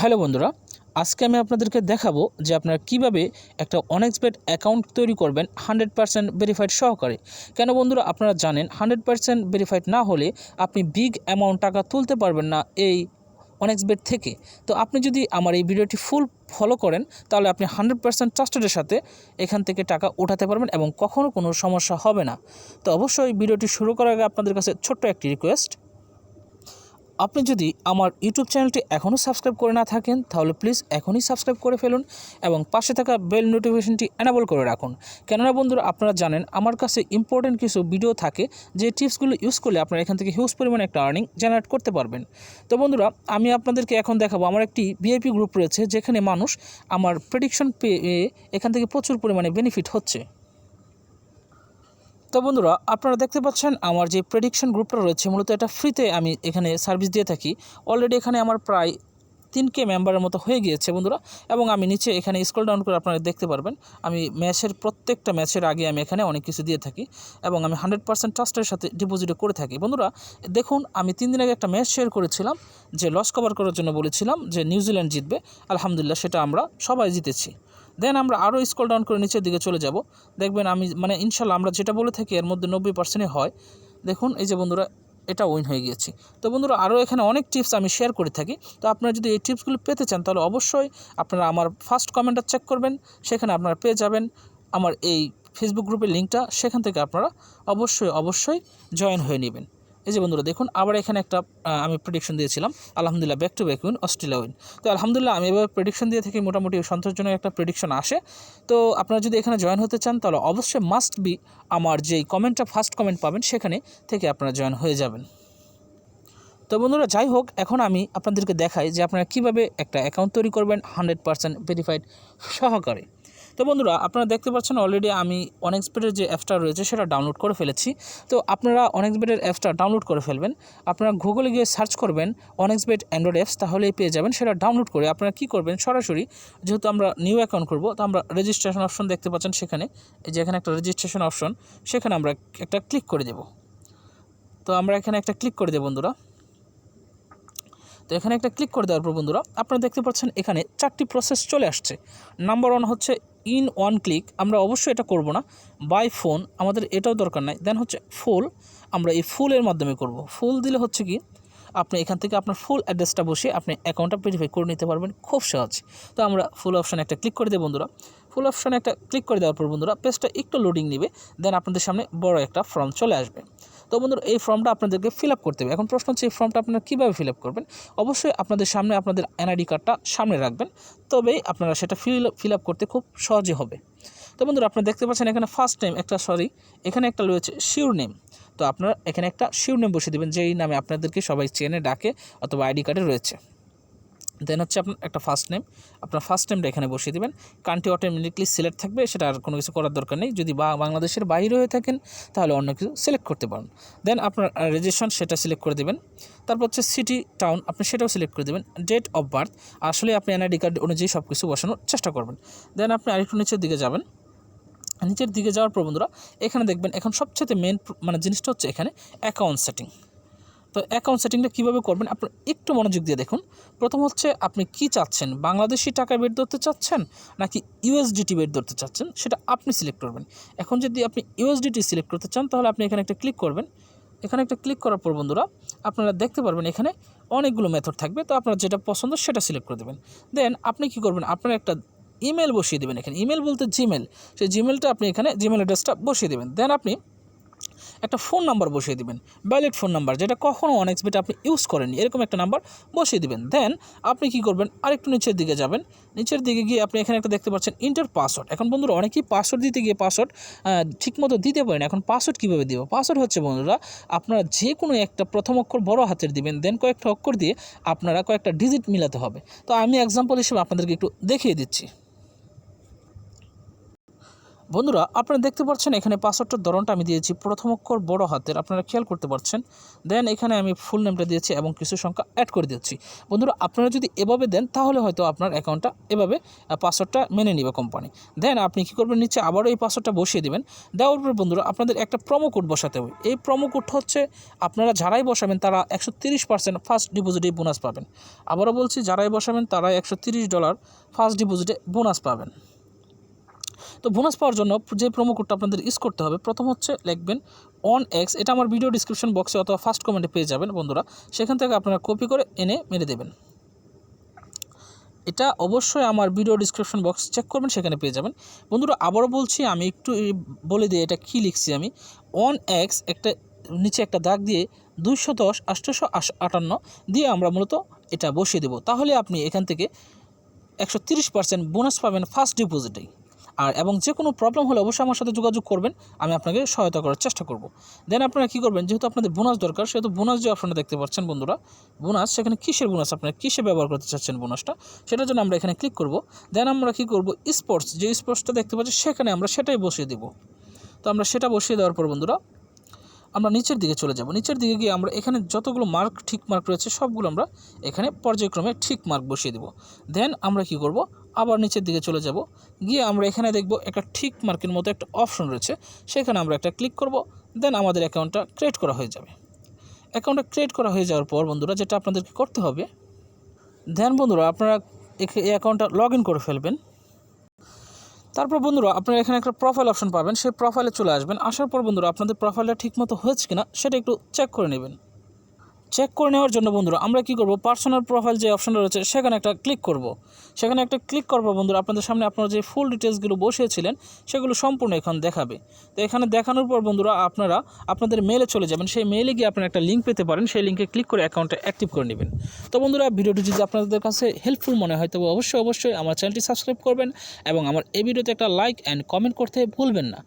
Hello বন্ধুরা, আজকে আমি আপনাদেরকে দেখাবো যে আপনারা কিভাবে একটা 1xbet অ্যাকাউন্ট তৈরি করবেন 100% ভেরিফাইড সহকারে। কেন বন্ধুরা, আপনারা জানেন 100% ভেরিফাইড না হলে আপনি বিগ অ্যামাউন্ট টাকা তুলতে পারবেন না এই 1xbet থেকে। তো আপনি যদি আমার এই ভিডিওটি ফুল ফলো করেন তাহলে আপনি 100% ট্রাস্টেডের সাথে এখান থেকে টাকা উঠাতে পারবেন এবং কখনও কোনো সমস্যা হবে না। তো অবশ্যই ভিডিওটি শুরু করার আগে আপনাদের কাছে ছোট্ট একটি রিকোয়েস্ট, আপনি যদি আমার ইউটিউব চ্যানেলটি এখনও সাবস্ক্রাইব করে না থাকেন তাহলে প্লিজ এখনই সাবস্ক্রাইব করে ফেলুন এবং পাশে থাকা বেল নোটিফিকেশনটি এনেবল করে রাখুন। কেননা বন্ধুরা, আপনারা জানেন আমার কাছে ইম্পর্টেন্ট কিছু ভিডিও থাকে যে টিপসগুলো ইউজ করলে আপনারা এখান থেকে হিউজ পরিমাণে একটা আর্নিং জেনারেট করতে পারবেন। তো বন্ধুরা, আমি আপনাদেরকে এখন দেখাবো আমার একটি ভিআইপি গ্রুপ রয়েছে যেখানে মানুষ আমার প্রেডিকশন পেয়ে এখান থেকে প্রচুর পরিমাণে বেনিফিট হচ্ছে। তো বন্ধুরা, আপনারা দেখতে পাচ্ছেন আমার যে প্রেডিকশন গ্রুপটা রয়েছে মূলত এটা ফ্রিতে আমি এখানে সার্ভিস দিয়ে থাকি। অলরেডি এখানে আমার প্রায় 3K মেম্বারের মতো হয়ে গিয়েছে বন্ধুরা, এবং আমি নিচে এখানে স্ক্রল ডাউন করে আপনারা দেখতে পারবেন আমি প্রত্যেকটা ম্যাচের আগে আমি এখানে অনেক কিছু দিয়ে থাকি এবং আমি 100% ট্রাস্টের সাথে ডিপোজিটও করে থাকি। বন্ধুরা দেখুন, আমি 3 দিন আগে একটা ম্যাচ শেয়ার করেছিলাম যে লস কভার করার জন্য বলেছিলাম যে নিউজিল্যান্ড জিতবে। আলহামদুলিল্লাহ সেটা আমরা সবাই জিতেছি। দেন আমরা আরও স্ক্রল ডাউন করে নিচের দিকে চলে যাব, দেখবেন আমি ইনশাল্লাহ আমরা যেটা বলে থাকি এর মধ্যে 90%ই হয়। দেখুন এই যে বন্ধুরা, এটা উইন হয়ে গিয়েছি। তো বন্ধুরা, আরও এখানে অনেক টিপস আমি শেয়ার করে থাকি। তো আপনারা যদি এই টিপসগুলো পেতে চান তাহলে অবশ্যই আপনারা আমার ফার্স্ট কমেন্টটা চেক করবেন, সেখানে আপনারা পেয়ে যাবেন আমার এই ফেসবুক গ্রুপের লিঙ্কটা। সেখান থেকে আপনারা অবশ্যই জয়েন হয়ে নেবেন। এই যে বন্ধুরা দেখুন, আবার এখানে একটা আমি প্রেডিকশন দিয়েছিলাম, আলহামদুলিল্লাহ back to back win, Australia win. তো আলহামদুলিল্লাহ আমি এবার প্রেডিকশন দিয়ে থেকে মোটামুটি সন্তোষজনক একটা প্রেডিকশন আসে। তো আপনারা যদি এখানে জয়েন হতে চান তাহলে অবশ্যই মাস্ট বি আমার যেই কমেন্টটা ফার্স্ট কমেন্ট পাবেন সেখানে থেকে আপনারা জয়েন হয়ে যাবেন। তো বন্ধুরা যাই হোক, এখন আমি আপনাদেরকে দেখাই যে আপনারা কীভাবে একটা অ্যাকাউন্ট তৈরি করবেন 100% ভেরিফাইড সহকারে। তো বন্ধুরা, আপনারা দেখতে পাচ্ছেন অলরেডি আমি 1xbet-এর যে অ্যাপসটা রয়েছে সেটা ডাউনলোড করে ফেলেছি। তো আপনারা 1xbet-এর অ্যাপসটা ডাউনলোড করে ফেলবেন। আপনারা গুগলে গিয়ে সার্চ করবেন 1xbet অ্যান্ড্রয়েড অ্যাপস, তাহলেই পেয়ে যাবেন। সেটা ডাউনলোড করে আপনারা কী করবেন, সরাসরি যেহেতু আমরা নিউ অ্যাকাউন্ট করব তো আমরা রেজিস্ট্রেশন অপশন দেখতে পাচ্ছেন সেখানে, এই যে এখানে একটা রেজিস্ট্রেশন অপশন, সেখানে আমরা একটা ক্লিক করে দেব। তো আমরা এখানে একটা ক্লিক করে দেব বন্ধুরা। তো এখানে একটা ক্লিক করে দেওয়ার পর বন্ধুরা আপনারা দেখতে পাচ্ছেন এখানে 4টি প্রসেস চলে আসছে। নাম্বার 1 হচ্ছে ইন ওয়ান ক্লিক, আমরা অবশ্যই এটা করব না। বাই ফোন, আমাদের এটাও দরকার নাই। দেন হচ্ছে ফুল, আমরা এই ফুলের মাধ্যমে করব। ফুল দিলে হচ্ছে কি, আপনি এখান থেকে আপনার ফুল অ্যাড্রেসটা বসে আপনি অ্যাকাউন্টটা ভেরিফাই করে নিতে পারবেন খুব সহজ। তো আমরা ফুল অপশানে একটা ক্লিক করে দেব বন্ধুরা। ফুল অপশানে একটা ক্লিক করে দেওয়ার পর বন্ধুরা পেজটা একটু লোডিং নেবে, দেন আপনাদের সামনে বড় একটা ফর্ম চলে আসবে। তো বন্ধুরা এই ফর্মটা আপনাদেরকে ফিল আপ করতে হবে। এখন প্রশ্ন হচ্ছে এই ফর্মটা আপনারা কীভাবে ফিল আপ করবেন। অবশ্যই আপনাদের সামনে আপনাদের এনআইডি কার্ডটা সামনে রাখবেন, তবেই আপনারা সেটা ফিল আপ করতে খুব সহজে হবে। তো বন্ধুরা আপনারা দেখতে পাচ্ছেন এখানে ফার্স্ট নেম এখানে একটা রয়েছে শিওর নেম। তো আপনারা এখানে একটা শিওর নেম বসিয়ে দেবেন, যেই নামে আপনাদেরকে সবাই চেনে ডাকে অথবা আইডি কার্ডে রয়েছে। দেন হচ্ছে আপনার একটা আপনার ফার্স্ট নেমটা এখানে বসিয়ে দেবেন। কান্ট্রি অটোমেটিকলি সিলেক্ট থাকবে, সেটা আর কোনো কিছু করার দরকার নেই। যদি বাংলাদেশের বাইরে হয়ে থাকেন তাহলে অন্য কিছু সিলেক্ট করতে পারেন। দেন আপনার রেজিস্ট্রেশন সেটা সিলেক্ট করে দেবেন। তারপর হচ্ছে সিটি টাউন আপনি সেটাও সিলেক্ট করে দেবেন। ডেট অফ বার্থ আসলে আপনি এনআইডি কার্ড অনুযায়ী সব কিছু বসানোর চেষ্টা করবেন। দেন আপনি আরেকটু নিচের দিকে যাবেন। নিচের দিকে যাওয়ার পর বন্ধুরা এখানে দেখবেন এখন সবচেয়ে মেন জিনিসটা হচ্ছে এখানে অ্যাকাউন্ট সেটিং। তো অ্যাকাউন্ট সেটিংটা কীভাবে করবেন আপনার একটু মনোযোগ দিয়ে দেখুন। প্রথম হচ্ছে আপনি কি চাচ্ছেন, বাংলাদেশি টাকা বের ধরতে চাচ্ছেন নাকি ইউএসডিটি বের ধরতে চাচ্ছেন, সেটা আপনি সিলেক্ট করবেন। এখন যদি আপনি ইউএসডিটি সিলেক্ট করতে চান তাহলে আপনি এখানে একটা ক্লিক করবেন। এখানে একটা ক্লিক করার পর বন্ধুরা আপনারা দেখতে পারবেন এখানে অনেকগুলো মেথড থাকবে। তো আপনার যেটা পছন্দ সেটা সিলেক্ট করে দেবেন। দেন আপনি কি করবেন, আপনার একটা ইমেল বসিয়ে দেবেন। এখানে ইমেল বলতে জিমেল, সেই জিমেলটা আপনি এখানে জিমেল অ্যাড্রেসটা বসিয়ে দেবেন। দেন আপনি একটা ফোন নাম্বার বসিয়ে দিবেন, ভ্যালিড ফোন নাম্বার, যেটা কখনও 1xbet আপনি ইউজ করেননি, এরকম একটা নাম্বার বসিয়ে দিবেন। দেন আপনি কি করবেন, আরেকটু নিচের দিকে যাবেন। নিচের দিকে গিয়ে আপনি এখানে একটা দেখতে পাচ্ছেন ইন্টার পাসওয়ার্ড। এখন বন্ধুরা অনেকেই পাসওয়ার্ড দিতে গিয়ে পাসওয়ার্ড ঠিকমতো দিতে পারেন। এখন পাসওয়ার্ড কীভাবে দেবো, পাসওয়ার্ড হচ্ছে বন্ধুরা আপনারা যে কোনো একটা প্রথম অক্ষর বড় হাতের দিবেন, দেন কয়েকটা অক্ষর দিয়ে আপনারা কয়েকটা ডিজিট মিলাতে হবে। তো আমি এক্সাম্পল হিসেবে আপনাদেরকে একটু দেখিয়ে দিচ্ছি। বন্ধুরা আপনারা দেখতে পাচ্ছেন এখানে পাসওয়ার্ডটার ধরনটা আমি দিয়েছি প্রথম অক্ষর বড় হাতের, আপনারা খেয়াল করতে পারছেন। দেন এখানে আমি ফুল নেমটা দিয়েছি এবং কিছু সংখ্যা অ্যাড করে দিচ্ছি। বন্ধুরা আপনারা যদি এভাবে দেন তাহলে হয়তো আপনার অ্যাকাউন্টটা এভাবে পাসওয়ার্ডটা মেনে নেবে কোম্পানি। দেন আপনি কী করবেন, নিচে আবারও এই পাসওয়ার্ডটা বসিয়ে দেবেন। দেওয়ার পর বন্ধুরা আপনাদের একটা প্রোমো কোড বসাতে হবে। এই প্রোমো কোড হচ্ছে আপনারা যারাই বসাবেন তারা 130% ফার্স্ট ডিপোজিটে বোনাস পাবেন। আবারও বলছি, যারাই বসাবেন তারা $130 ফার্স্ট ডিপোজিটে বোনাস পাবেন। তো বোনাস পাওয়ার জন্য যে প্রোমো কোডটা আপনাদের ইউজ করতে হবে, প্রথম হচ্ছে লিখবেন 1x, এটা আমার ভিডিও ডিসক্রিপশন বক্সে অথবা ফার্স্ট কমেন্টে পেয়ে যাবেন বন্ধুরা, সেখান থেকে আপনারা কপি করে এনে মেরে দেবেন। এটা অবশ্যই আমার ভিডিও ডিসক্রিপশন বক্স চেক করবেন, সেখানে পেয়ে যাবেন। বন্ধুরা আবারও বলছি, আমি একটু বলে দিই এটা কী লিখছি আমি। 1x একটা নিচে একটা দাগ দিয়ে 210 858 দিয়ে আমরা মূলত এটা বসিয়ে দেব। তাহলে আপনি এখান থেকে 130% বোনাস পাবেন ফার্স্ট ডিপোজিটেই। এবং যে কোনো প্রবলেম হলে অবশ্যই আমার সাথে যোগাযোগ করবেন, আমি আপনাকে সহায়তা করার চেষ্টা করব। দেন আপনারা কী করবেন, যেহেতু আপনাদের বোনাস দরকার সেহেতু বোনাস যে অপশনটা দেখতে পাচ্ছেন বন্ধুরা, বোনাস, সেখানে কিসের বোনাস, আপনারা কিসে ব্যবহার করতে চাচ্ছেন বোনাসটা, সেটার জন্য আমরা এখানে ক্লিক করব। দেন আমরা কী করব, স্পোর্টস, যে স্পোর্টসটা দেখতে পাচ্ছি সেখানে আমরা সেটাই বসিয়ে দেব। তো আমরা সেটা বসিয়ে দেওয়ার পর বন্ধুরা আমরা নিচের দিকে চলে যাব। নিচের দিকে গিয়ে আমরা এখানে যতগুলো মার্ক ঠিক মার্ক রয়েছে সবগুলো আমরা এখানে পর্যায়ক্রমে ঠিক মার্ক বসিয়ে দেব। দেন আমরা কি করব, আবার নিচের দিকে চলে যাব। গিয়ে আমরা এখানে দেখব একটা ঠিক মার্কের মতো একটা অপশন রয়েছে, সেখানে আমরা একটা ক্লিক করব। দেন আমাদের অ্যাকাউন্টটা ক্রিয়েট করা হয়ে যাবে। অ্যাকাউন্টটা ক্রিয়েট করা হয়ে যাওয়ার পর বন্ধুরা যেটা আপনাদেরকে করতে হবে, দেন বন্ধুরা আপনারা এই অ্যাকাউন্টটা লগ ইন করে ফেলবেন। তারপর বন্ধুরা আপনারা এখানে একটা প্রোফাইল অপশন পাবেন, সেই প্রোফাইলে চলে আসবেন। আসার পর বন্ধুরা আপনাদের প্রোফাইলটা ঠিকমতো হয়েছে কিনা সেটা একটু চেক করে নেবেন। চেক করে নেওয়ার জন্য বন্ধুরা আমরা কি করব, পার্সোনাল প্রোফাইল যে অপশনটা রয়েছে সেখানে একটা ক্লিক করব। সেখানে একটা ক্লিক করব বন্ধুরা আপনাদের সামনে আপনারা যে ফুল ডিটেলসগুলো বসিয়েছিলেন সেগুলো সম্পূর্ণ এখন দেখাবে। তো এখানে দেখানোর পর বন্ধুরা আপনারা আপনাদের মেলে চলে যাবেন। সেই মেলে গিয়ে আপনারা একটা লিঙ্ক পেতে পারেন, সেই লিঙ্কে ক্লিক করে অ্যাকাউন্টটা অ্যাক্টিভ করে নেবেন। তো বন্ধুরা ভিডিওটি যদি আপনাদের কাছে হেল্পফুল মনে হয় তবে অবশ্যই আমার চ্যানেলটি সাবস্ক্রাইব করবেন এবং আমার এই ভিডিওতে একটা লাইক অ্যান্ড কমেন্ট করতে ভুলবেন না।